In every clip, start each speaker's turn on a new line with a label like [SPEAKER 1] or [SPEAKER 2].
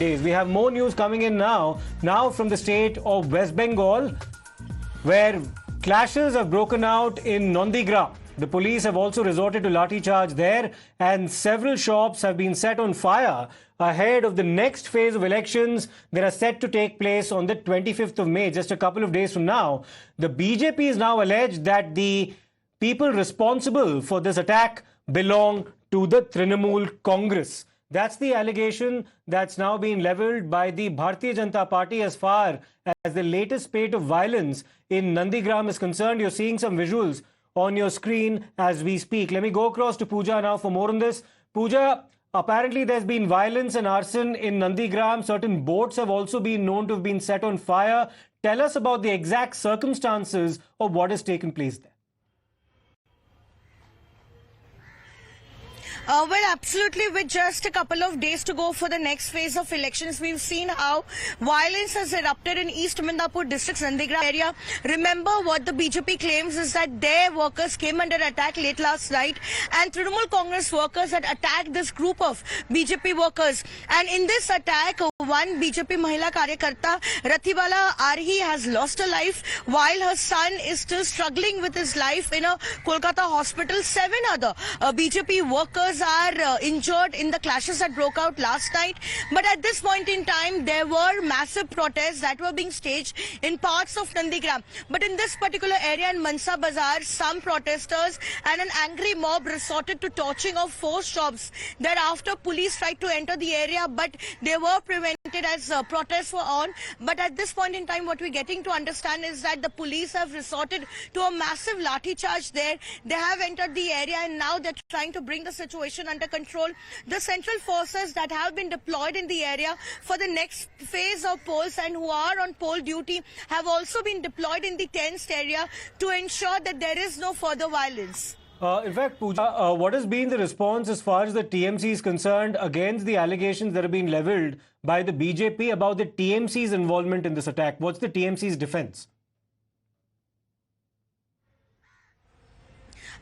[SPEAKER 1] days. We have more news coming in now from the state of West Bengal, where clashes have broken out in Nandigram. The police have also resorted to lathi charge there, and several shops have been set on fire ahead of the next phase of elections that are set to take place on the 25th of May, just a couple of days from now. The BJP is now alleged that the people responsible for this attack belong to the Trinamool Congress. That's the allegation that's now being levelled by the Bharatiya Janata Party as far as the latest spate of violence in Nandigram is concerned. You're seeing some visuals on your screen as we speak. Let me go across to Pooja now for more on this. Pooja, apparently there's been violence and arson in Nandigram. Certain boats have also been known to have been set on fire. Tell us about the exact circumstances of what has taken place there.
[SPEAKER 2] Well, absolutely. With just a couple of days to go for the next phase of elections, we've seen how violence has erupted in East Midnapur district's Nandigram area. Remember, what the BJP claims is that their workers came under attack late last night, and Trinamool Congress workers had attacked this group of BJP workers. And in this attack, one BJP Mahila Karyakarta, Rathibala Arhi, has lost her life, while her son is still struggling with his life in a Kolkata hospital. 7 other BJP workers are injured in the clashes that broke out last night. But at this point in time, there were massive protests that were being staged in parts of Nandigram. But in this particular area in Mansa Bazaar, some protesters and an angry mob resorted to torching of 4 shops. Thereafter, police tried to enter the area, but they were prevented as protests were on. But at this point in time, what we're getting to understand is that the police have resorted to a massive lathi charge there. They have entered the area, and now they're trying to bring the situation under control. The central forces that have been deployed in the area for the next phase of polls and who are on poll duty have also been deployed in the tensed area to ensure that there is no further violence.
[SPEAKER 1] In fact, Pooja, what has been the response as far as the TMC is concerned against the allegations that have been levelled by the BJP about the TMC's involvement in this attack? What's the TMC's defence?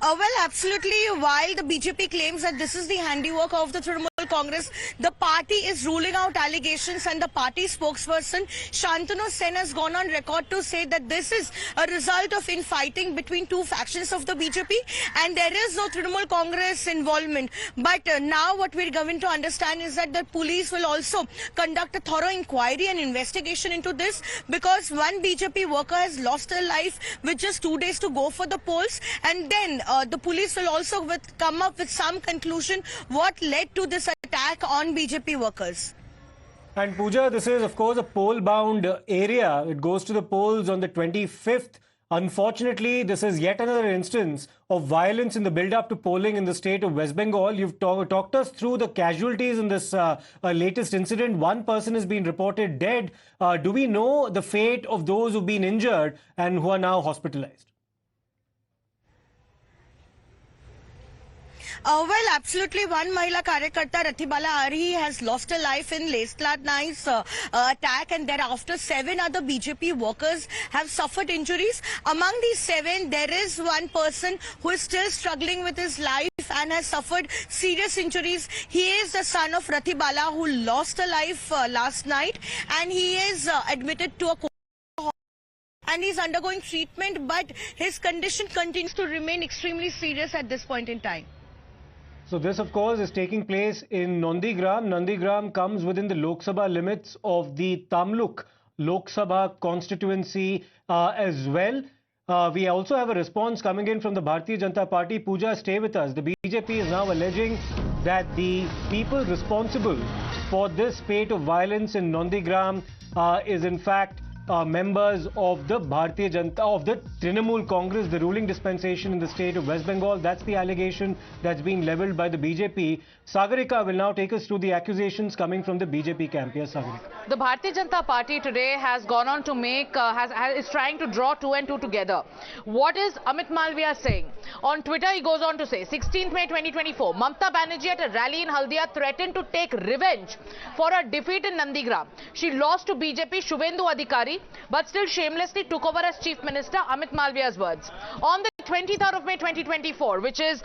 [SPEAKER 2] Well, absolutely. While the BJP claims that this is the handiwork of the Trinamool Congress, the party is ruling out allegations, and the party spokesperson Shantanu Sen has gone on record to say that this is a result of infighting between 2 factions of the BJP, and there is no Trinamool Congress involvement. But now what we're going to understand is that the police will also conduct a thorough inquiry and investigation into this, because one BJP worker has lost her life with just 2 days to go for the polls, and then the police will also come up with some conclusion what led to this attack on BJP workers.
[SPEAKER 1] And Pooja, this is of course a poll-bound area. It goes to the polls on the 25th. Unfortunately, this is yet another instance of violence in the build-up to polling in the state of West Bengal. You've talked us through the casualties in this latest incident. 1 person has been reported dead. Do we know the fate of those who've been injured and who are now hospitalized?
[SPEAKER 2] Well, absolutely. One Mahila Karyakarta, Rathibala Arhi, has lost her life in late last night's attack, and thereafter 7 other BJP workers have suffered injuries. Among these 7, there is 1 person who is still struggling with his life and has suffered serious injuries. He is the son of Rathibala, who lost her life last night, and he is admitted to a and he's undergoing treatment, but his condition continues to remain extremely serious at this point in time.
[SPEAKER 1] So this, of course, is taking place in Nandigram. Nandigram comes within the Lok Sabha limits of the Tamluk Lok Sabha constituency as well. We also have a response coming in from the Bharatiya Janata Party. Pooja, stay with us. The BJP is now alleging that the people responsible for this spate of violence in Nandigram is in fact members of the Bharatiya Janata, of the Trinamool Congress, the ruling dispensation in the state of West Bengal. That's the allegation that's being levelled by the BJP. Sagarika will now take us through the accusations coming from the BJP camp. Yes, Sagarika.
[SPEAKER 3] The Bharatiya Janata Party today has gone on to make, is trying to draw 2 and 2 together. What is Amit Malviya saying? On Twitter, he goes on to say, 16th May 2024, Mamata Banerjee at a rally in Haldia threatened to take revenge for her defeat in Nandigram. She lost to BJP Shubhendu Adhikari, but still shamelessly took over as Chief Minister, Amit Malviya's words. On the 23rd of May 2024, which is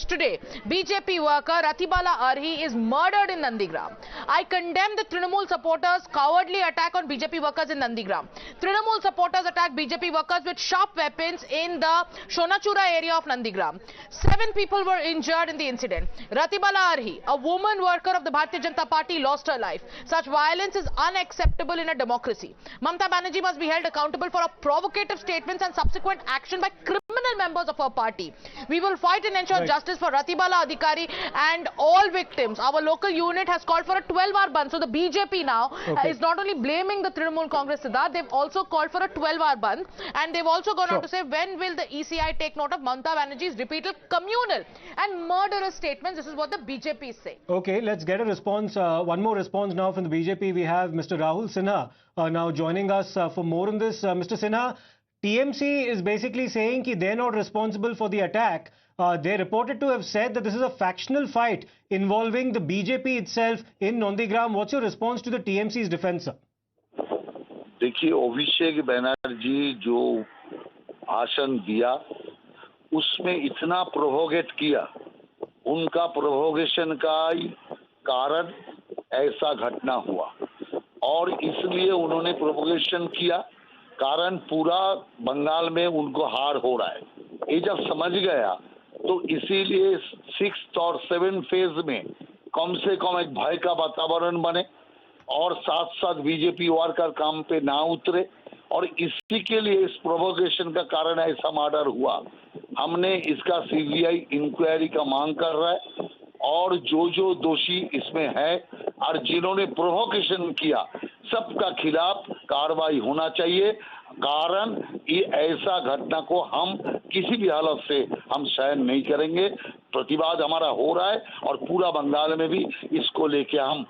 [SPEAKER 3] today, BJP worker Ratibala Arhi is murdered in Nandigram. I condemn the Trinamool supporters' cowardly attack on BJP workers in Nandigram. Trinamool supporters attacked BJP workers with sharp weapons in the Shonachura area of Nandigram. 7 people were injured in the incident. Ratibala Arhi, a woman worker of the Bharatiya Janata Party, lost her life. Such violence is unacceptable in a democracy. Mamata Banerjee must be held accountable for her provocative statements and subsequent action by criminal members of her party. We will fight and ensure justice for Ratibala Adhikari and all victims. Our local unit has called for a 12-hour ban. So the BJP now is not only blaming the Trinamool Congress, Siddharth, they've also called for a 12-hour ban, and they've also gone on to say, when will the ECI take note of Mamata Banerjee's repeated communal and murderous statements? This is what the BJP is saying.
[SPEAKER 1] Okay, let's get a response. One more response now from the BJP. We have Mr. Rahul Sinha now joining us for more on this. Mr. Sinha, TMC is basically saying that they're not responsible for the attack. They're reported to have said that this is a factional fight involving the BJP itself in Nandigram. What's your response to the TMC's defense, sir?
[SPEAKER 4] देखिए, अभिषेक बनर्जी जो भाषण दिया उसमें इतना प्रोवोकेट किया, उनका provocation का कारण ऐसा घटना हुआ और इसलिए उन्होंने प्रोवोकेशन किया, कारण पूरा बंगाल में उनको हार हो रहा है। ये जब समझ गया तो इसीलिए 6th और 7th फेज में कम से कम एक भय का वातावरण बने और साथ साथ बीजेपी वर्कर काम पे ना उतरे, और इसी के लिए इस प्रोवोकेशन का कारण ऐसा मर्डर हुआ। हमने इसका सीबीआई इंक्वायरी का मांग कर रहा है और जो दोषी इसमें है और जिन्होंने प्रोवोकेशन किया सबका खिलाफ कार्रवाई होना चाहिए, कारण ये ऐसा घटना को हम किसी भी हालत से हम सहन नहीं करेंगे। प्रतिवाद हमारा हो रहा है और पूरा बंगाल में भी इसको लेके हम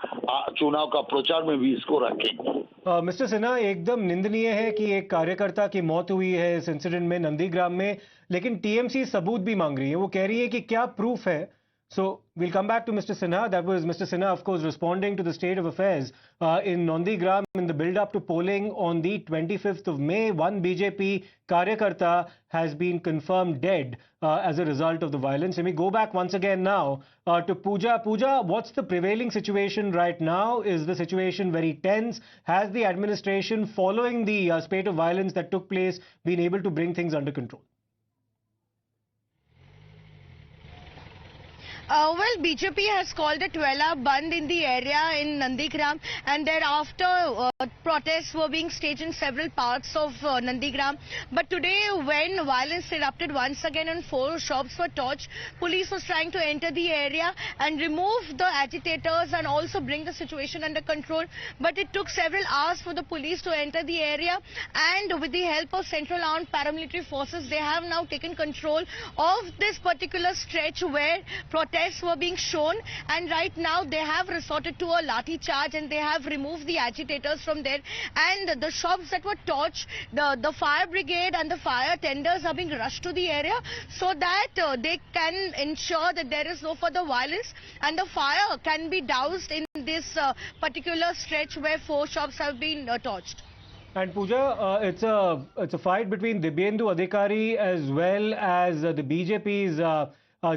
[SPEAKER 4] चुनाव का प्रचार में भी इसको रखेंगे।
[SPEAKER 1] मिस्टर सिन्हा, एकदम निंदनीय है कि एक कार्यकर्ता की मौत हुई है इस इंसिडेंट में नंदीग्राम में, लेकिन टीएमसी सबूत भी मांग रही है। वो कह रही है कि क्या प्रूफ है। So we'll come back to Mr. Sinha. That was Mr. Sinha, of course, responding to the state of affairs in Nandigram in the build-up to polling on the 25th of May. One BJP Karyakarta has been confirmed dead as a result of the violence. Let me go back once again now to Pooja. Pooja, what's the prevailing situation right now? Is the situation very tense? Has the administration, following the spate of violence that took place, been able to bring things under control?
[SPEAKER 2] Well, BJP has called a 12-hour band in the area in Nandigram, and thereafter protests were being staged in several parts of Nandigram. But today, when violence erupted once again and 4 shops were torched, police was trying to enter the area and remove the agitators and also bring the situation under control. But it took several hours for the police to enter the area, and with the help of Central Armed Paramilitary Forces, they have now taken control of this particular stretch where protests were being shown, and right now they have resorted to a lathi charge and they have removed the agitators from there, and the shops that were torched, the fire brigade and the fire tenders are being rushed to the area so that they can ensure that there is no further violence and the fire can be doused in this particular stretch where 4 shops have been torched.
[SPEAKER 1] And Pooja, it's a fight between Dibyendu Adhikari as well as the BJP's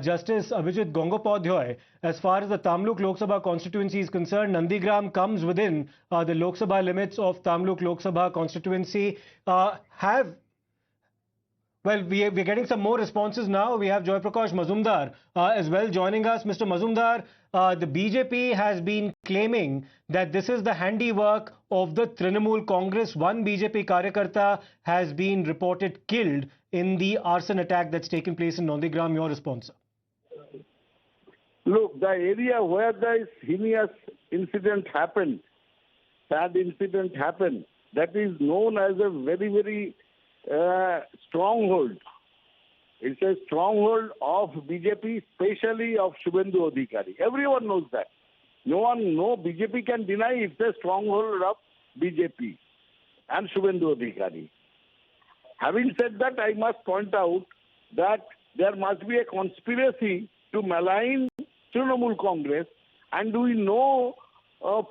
[SPEAKER 1] Justice Abhijit Gangopadhyay. As far as the Tamluk Lok Sabha constituency is concerned, Nandigram comes within the Lok Sabha limits of Tamluk Lok Sabha constituency. Well, we're getting some more responses now. We have Joy Prakash Mazumdar as well joining us. Mr. Mazumdar, the BJP has been claiming that this is the handiwork of the Trinamool Congress. One BJP Karyakarta has been reported killed in the arson attack that's taken place in Nandigram. Your response, sir?
[SPEAKER 5] Look, the area where the heinous incident happened, sad incident happened, that is known as a very, very stronghold. It's a stronghold of BJP, especially of Shubhendu Adhikari. Everyone knows that. No BJP can deny it's a stronghold of BJP and Shubhendu Adhikari. Having said that, I must point out that there must be a conspiracy to malign Trinamool Congress, and we know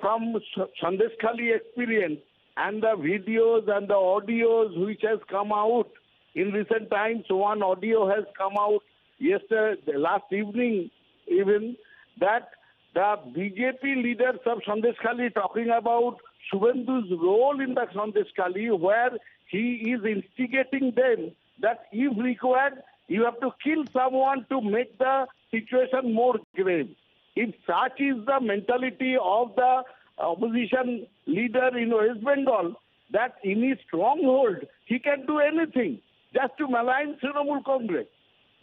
[SPEAKER 5] from Sandeshkhali experience and the videos and the audios which has come out in recent times. One audio has come out last evening even, that the BJP leaders of Sandeshkhali talking about Shubhendu's role in the Sandeshkhali, where he is instigating them that if required, you have to kill someone to make the situation more grave. If such is the mentality of the opposition leader in West Bengal, that in his stronghold he can do anything just to malign Trinamool Congress.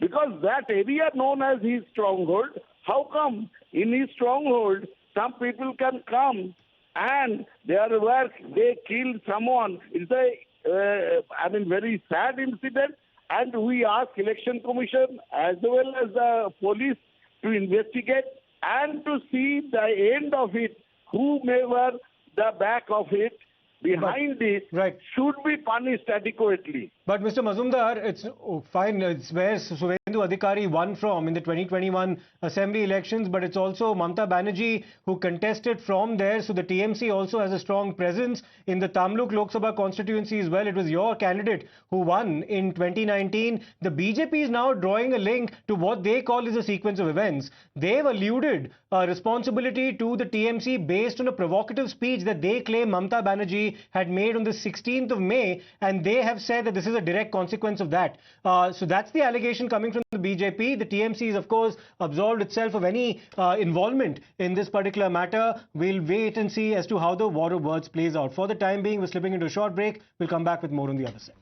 [SPEAKER 5] Because that area known as his stronghold, how come in his stronghold some people can come and they kill someone? It's a very sad incident, and we ask Election Commission as well as the police to investigate and to see the end of it, whomever the back of it, behind it,
[SPEAKER 1] right,
[SPEAKER 5] should be punished adequately.
[SPEAKER 1] But Mr. Mazumdar, it's fine. It's where Suvendu Adhikari won from in the 2021 assembly elections, but it's also Mamta Banerjee who contested from there. So the TMC also has a strong presence in the Tamluk Lok Sabha constituency as well. It was your candidate who won in 2019. The BJP is now drawing a link to what they call is a sequence of events. They've alluded responsibility to the TMC based on a provocative speech that they claim Mamta Banerjee had made on the 16th of May, and they have said that this is a direct consequence of that. So that's the allegation coming from the BJP. The TMC is, of course, absolved itself of any involvement in this particular matter. We'll wait and see as to how the war of words plays out. For the time being, we're slipping into a short break. We'll come back with more on the other side.